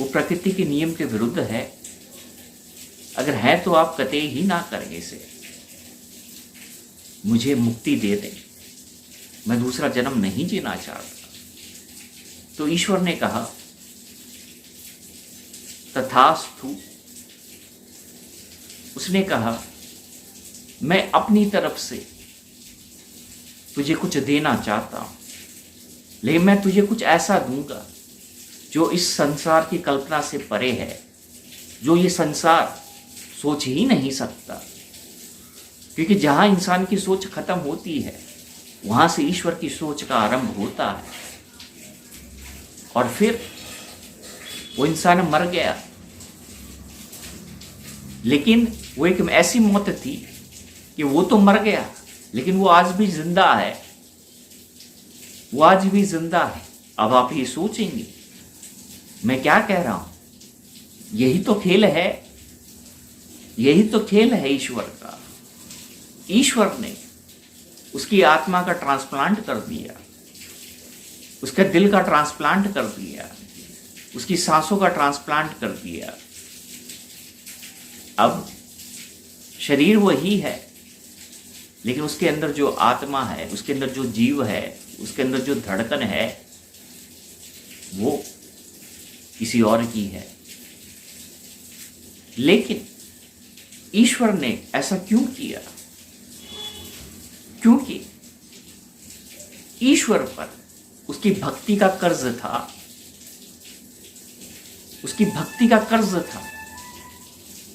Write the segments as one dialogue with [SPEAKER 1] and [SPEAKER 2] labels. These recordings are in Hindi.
[SPEAKER 1] वो प्रकृति के नियम के विरुद्ध है। अगर है तो आप कतई ही ना करें इसे। मुझे मुक्ति दे दें, मैं दूसरा जन्म नहीं जीना चाहता। तो ईश्वर ने कहा तथास्तु। उसने कहा मैं अपनी तरफ से तुझे कुछ देना चाहता हूं, लेकिन मैं तुझे कुछ ऐसा दूंगा जो इस संसार की कल्पना से परे है, जो ये संसार सोच ही नहीं सकता। क्योंकि जहां इंसान की सोच खत्म होती है वहां से ईश्वर की सोच का आरंभ होता है। और फिर वो इंसान मर गया, लेकिन वो एक ऐसी मौत थी कि वो तो मर गया लेकिन वो आज भी जिंदा है। वो आज भी जिंदा है। अब आप ये सोचेंगे मैं क्या कह रहा हूं, यही तो खेल है, यही तो खेल है ईश्वर का। ईश्वर ने उसकी आत्मा का ट्रांसप्लांट कर दिया, उसके दिल का ट्रांसप्लांट कर दिया, उसकी सांसों का ट्रांसप्लांट कर दिया। अब शरीर वही है, लेकिन उसके अंदर जो आत्मा है, उसके अंदर जो जीव है, उसके अंदर जो धड़कन है, वो किसी और की है। लेकिन ईश्वर ने ऐसा क्यों किया? क्योंकि ईश्वर पर उसकी भक्ति का कर्ज था, उसकी भक्ति का कर्ज था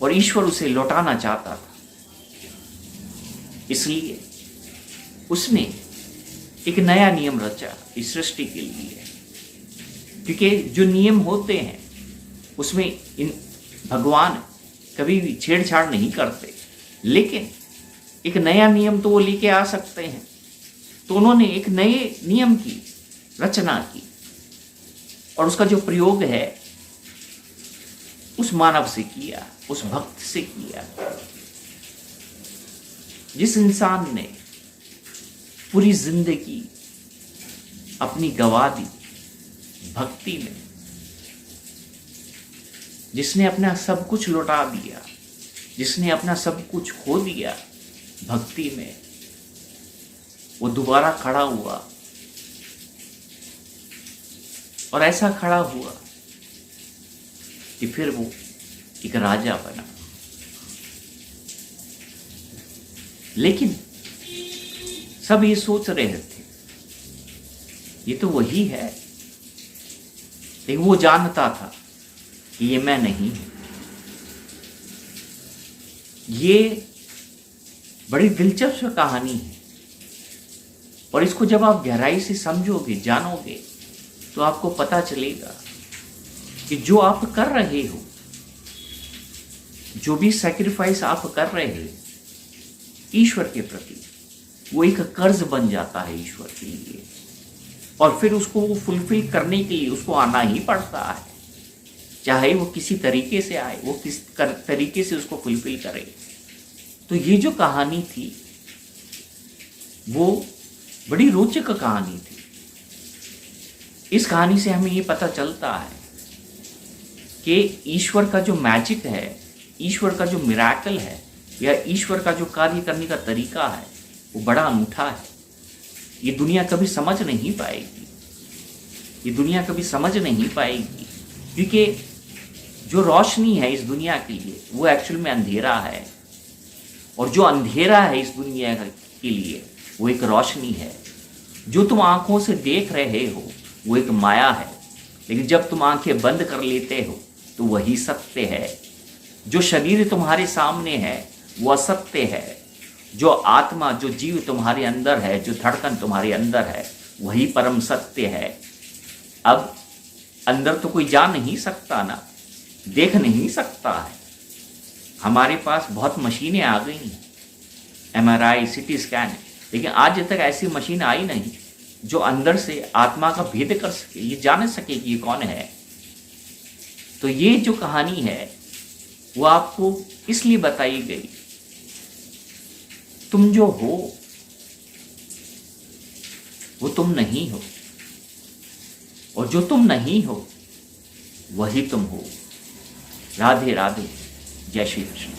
[SPEAKER 1] और ईश्वर उसे लौटाना चाहता था। इसलिए उसने एक नया नियम रचा इस सृष्टि के लिए। क्योंकि जो नियम होते हैं उसमें इन भगवान कभी भी छेड़छाड़ नहीं करते, लेकिन एक नया नियम तो वो लेके आ सकते हैं। तो उन्होंने एक नए नियम की रचना की और उसका जो प्रयोग है उस मानव से किया, उस भक्त से किया। जिस इंसान ने पूरी जिंदगी अपनी गवा दी भक्ति में, जिसने अपना सब कुछ लौटा दिया, जिसने अपना सब कुछ खो दिया भक्ति में, वो दोबारा खड़ा हुआ और ऐसा खड़ा हुआ कि फिर वो एक राजा बना। लेकिन सब ये सोच रहे थे ये तो वही है, लेकिन वो जानता था कि ये मैं नहीं हूं। ये बड़ी दिलचस्प कहानी है और इसको जब आप गहराई से समझोगे, जानोगे, तो आपको पता चलेगा कि जो आप कर रहे हो, जो भी सैक्रिफाइस आप कर रहे हो ईश्वर के प्रति, वो एक कर्ज बन जाता है ईश्वर के लिए। और फिर उसको फुलफिल करने के लिए उसको आना ही पड़ता है, चाहे वो किसी तरीके से आए, वो किस तरीके से उसको फुलफिल करे। तो ये जो कहानी थी वो बड़ी रोचक कहानी थी। इस कहानी से हमें ये पता चलता है कि ईश्वर का जो मैजिक है, ईश्वर का जो मिराकल है, या ईश्वर का जो कार्य करने का तरीका है, वो बड़ा अनूठा है। ये दुनिया कभी समझ नहीं पाएगी, ये दुनिया कभी समझ नहीं पाएगी, क्योंकि जो रोशनी है इस दुनिया के लिए वो एक्चुअल में अंधेरा है, और जो अंधेरा है इस दुनिया के लिए वो एक रोशनी है। जो तुम आंखों से देख रहे हो वो एक माया है, लेकिन जब तुम आंखें बंद कर लेते हो तो वही सत्य है। जो शरीर तुम्हारे सामने है वो असत्य है, जो आत्मा, जो जीव तुम्हारे अंदर है, जो धड़कन तुम्हारे अंदर है, वही परम सत्य है। अब अंदर तो कोई जा नहीं सकता ना, देख नहीं सकता है। हमारे पास बहुत मशीनें आ गई हैं, MRI, CT स्कैन, लेकिन आज तक ऐसी मशीन आई नहीं जो अंदर से आत्मा का भेद कर सके, ये जान सके कि ये कौन है। तो ये जो कहानी है वो आपको इसलिए बताई गई, तुम जो हो वो तुम नहीं हो, और जो तुम नहीं हो वही तुम हो। राधे राधे। जय श्री कृष्ण।